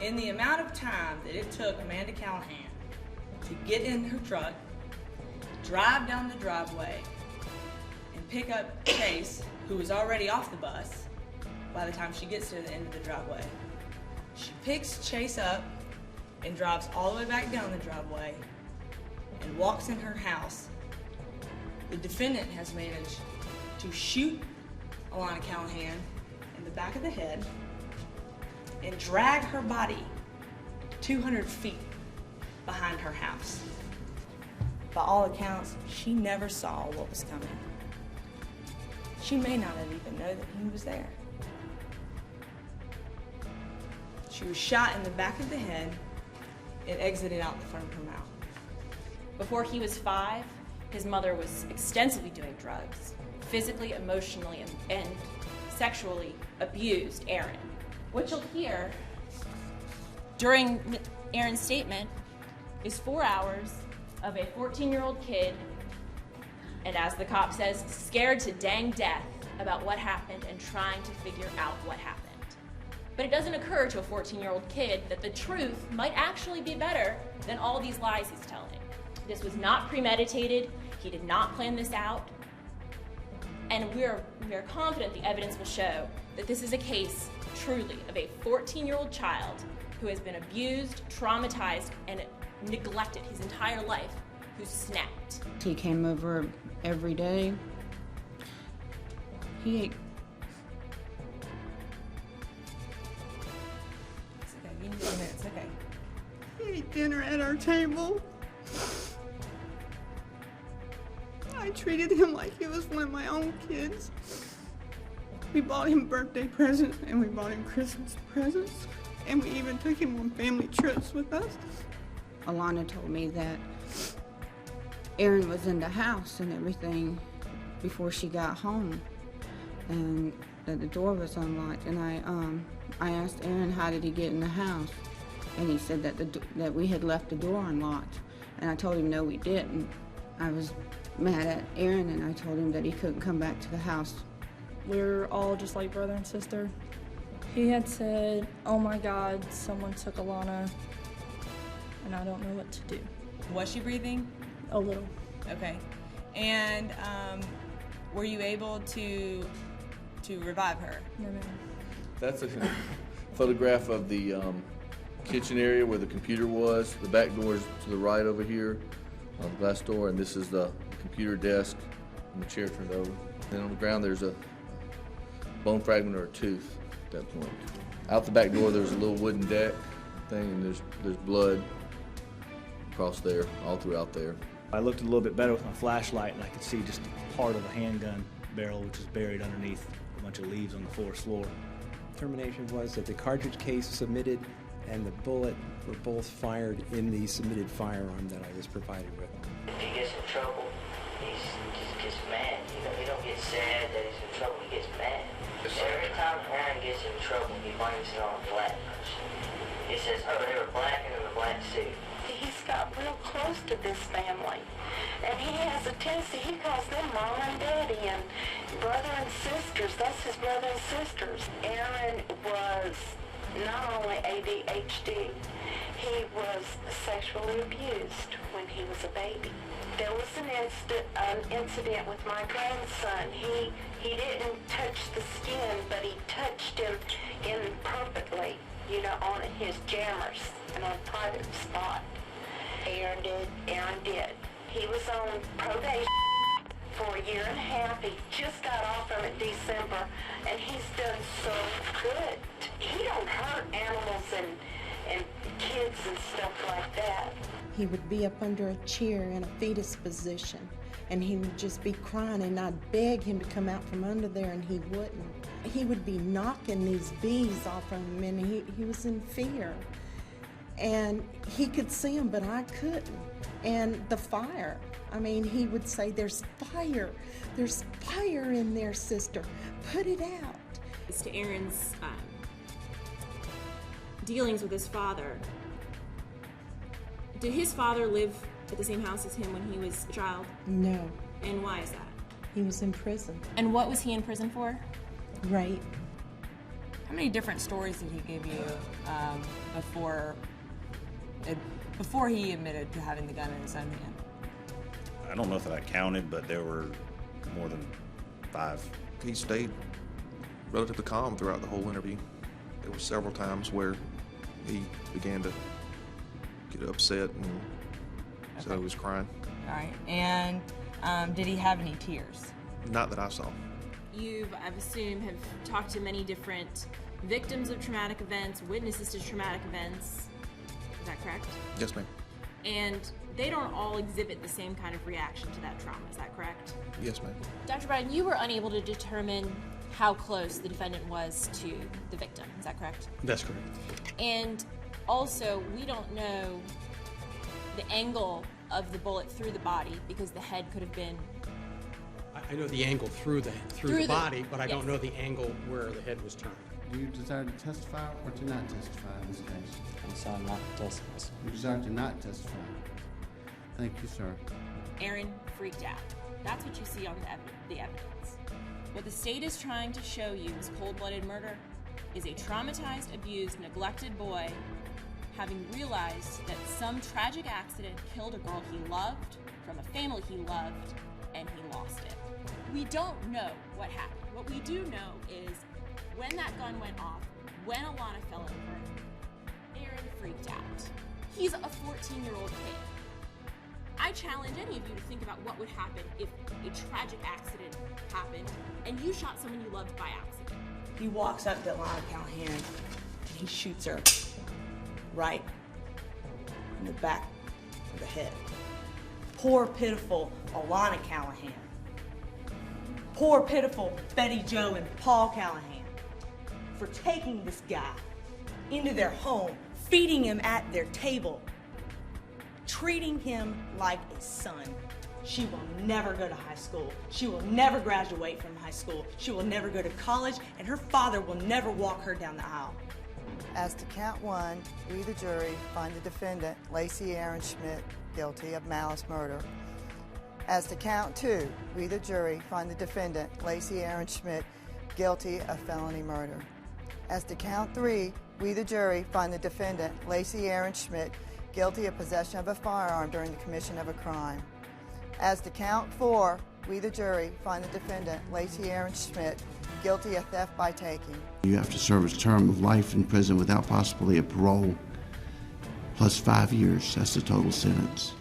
In the amount of time that it took Amanda Callahan to get in her truck, drive down the driveway, and pick up Chase, who was already off the bus by the time she gets to the end of the driveway. She picks Chase up and drives all the way back down the driveway and walks in her house. The defendant has managed to shoot Alana Callahan in the back of the head and drag her body 200 feet behind her house. By all accounts, she never saw what was coming. She may not have even known that he was there. She was shot in the back of the head and exited out the front of her mouth. Before he was 5, his mother was extensively doing drugs, physically, emotionally, and sexually abused Aaron. What you'll hear during Aaron's statement is 4 hours of a 14-year-old kid, and as the cop says, scared to dang death about what happened and trying to figure out what happened. But it doesn't occur to a 14-year-old kid that the truth might actually be better than all these lies he's telling. This was not premeditated. He did not plan this out. And we are confident the evidence will show that this is a case, truly, of a 14-year-old child who has been abused, traumatized, and neglected his entire life, who snapped. He came over every day. He ate. It's okay, give me 2 minutes, okay. He ate dinner at our table. I treated him like he was one of my own kids. We bought him birthday presents and we bought him Christmas presents, and we even took him on family trips with us. Alana told me that Aaron was in the house and everything before she got home, and that the door was unlocked. And I asked Aaron, how did he get in the house? And he said that we had left the door unlocked. And I told him no, we didn't. I was mad at Aaron, and I told him that he couldn't come back to the house. We're all just like brother and sister. He had said, "Oh my God, someone took Alana, and I don't know what to do." Was she breathing? A little. Okay. And were you able to revive her? No, ma'am. That's a photograph of the kitchen area where the computer was. The back door is to the right over here on the glass door, and this is the computer desk and the chair turned over. And on the ground there's a bone fragment or a tooth at that point. Out the back door there's a little wooden deck thing, and there's blood across there, all throughout there. I looked a little bit better with my flashlight, and I could see just part of a handgun barrel, which is buried underneath a bunch of leaves on the forest floor. Determination was that the cartridge case submitted and the bullet were both fired in the submitted firearm that I was provided with. If he gets in trouble, he just gets mad. He don't get sad that he's in trouble, he gets mad. Every time Aaron gets in trouble, he blames it on a black person. He says, oh, they were black and in a black suit. He's got real close to this family, and he has a tendency, he calls them mom and daddy and brother and sisters. That's his brother and sisters. Aaron was not only ADHD, he was sexually abused when he was a baby. There was an incident with my grandson. He didn't touch the skin, but he touched him imperfectly, on his jammers in a private spot. Aaron did. He was on probation for a year and a half. He just got off from it December, and he's done so good. He don't hurt animals and kids and stuff like that. He would be up under a chair in a fetus position, and he would just be crying, and I'd beg him to come out from under there, and he wouldn't. He would be knocking these bees off of him, and he was in fear. And he could see them, but I couldn't. And the fire, he would say, there's fire in there, sister, put it out. As to Aaron's dealings with his father, did his father live at the same house as him when he was a child? No. And why is that? He was in prison. And what was he in prison for? Rape. How many different stories did he give you before he admitted to having the gun in his own hand? I don't know if I counted, but there were more than 5. He stayed relatively calm throughout the whole interview. There were several times where he began to get upset, and so he was crying. All right. And did he have any tears? Not that I saw. You, I assume, have talked to many different victims of traumatic events, witnesses to traumatic events. Is that correct? Yes, ma'am. And they don't all exhibit the same kind of reaction to that trauma. Is that correct? Yes, ma'am. Dr. Bryan, you were unable to determine how close the defendant was to the victim. Is that correct? That's correct. And also, we don't know the angle of the bullet through the body because the head could have been... I know the angle through the body, but I don't know the angle where the head was turned. Do you desire to testify or to not testify in this case? I desire not to testify. You desire to not testify. Thank you, sir. Aaron freaked out. That's what you see on the evidence. What the state is trying to show you is cold-blooded murder is a traumatized, abused, neglected boy having realized that some tragic accident killed a girl he loved from a family he loved, and he lost it. We don't know what happened. What we do know is when that gun went off, when Alana fell over, Aaron freaked out. He's a 14-year-old kid. I challenge any of you to think about what would happen if a tragic accident happened and you shot someone you loved by accident. He walks up to Alana Callahan and he shoots her right in the back of the head. Poor, pitiful Alana Callahan. Poor, pitiful Betty Jo and Paul Callahan for taking this guy into their home, feeding him at their table, treating him like a son. She will never go to high school. She will never graduate from high school. She will never go to college, and her father will never walk her down the aisle. As to count 1, we, the jury, find the defendant, Lacey Aaron Schmidt, guilty of malice murder. As to count 2, we, the jury, find the defendant, Lacey Aaron Schmidt, guilty of felony murder. As to count 3, we, the jury, find the defendant, Lacey Aaron Schmidt, guilty of possession of a firearm during the commission of a crime. As to count 4, we, the jury, find the defendant, Lacey Aaron Schmidt, guilty of theft by taking. You have to serve a term of life in prison without possibility of parole, plus 5 years. That's the total sentence.